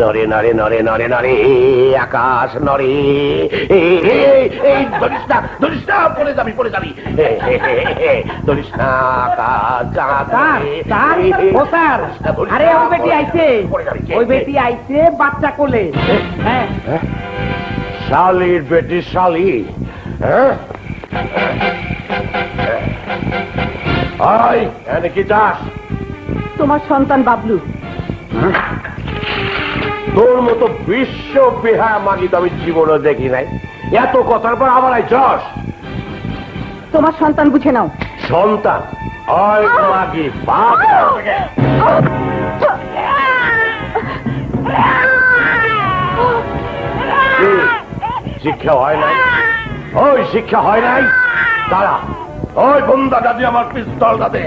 নরে নরে নরে নরে নরে আকাশ নরে ধরিস না পড়ে যাবি ধরিস না আরে ওই বেটি আইছে বাচ্চা কোলে। হ্যাঁ শালির বেটি শালি। হ্যাঁ কি চাস? তোমার সন্তান বাবলু। তোর মতো বিশ্ব বেহায়া মাগি তো আমি জীবনে দেখি নাই। এত কথার পর আবার আইছস? তোমার সন্তান বুঝে নাও। সন্তান? মাগি বাপ শিক্ষা হয় নাই? শিক্ষা হয় নাই? তারা বন্ধা দাদি আমার পিস্তলটা দে।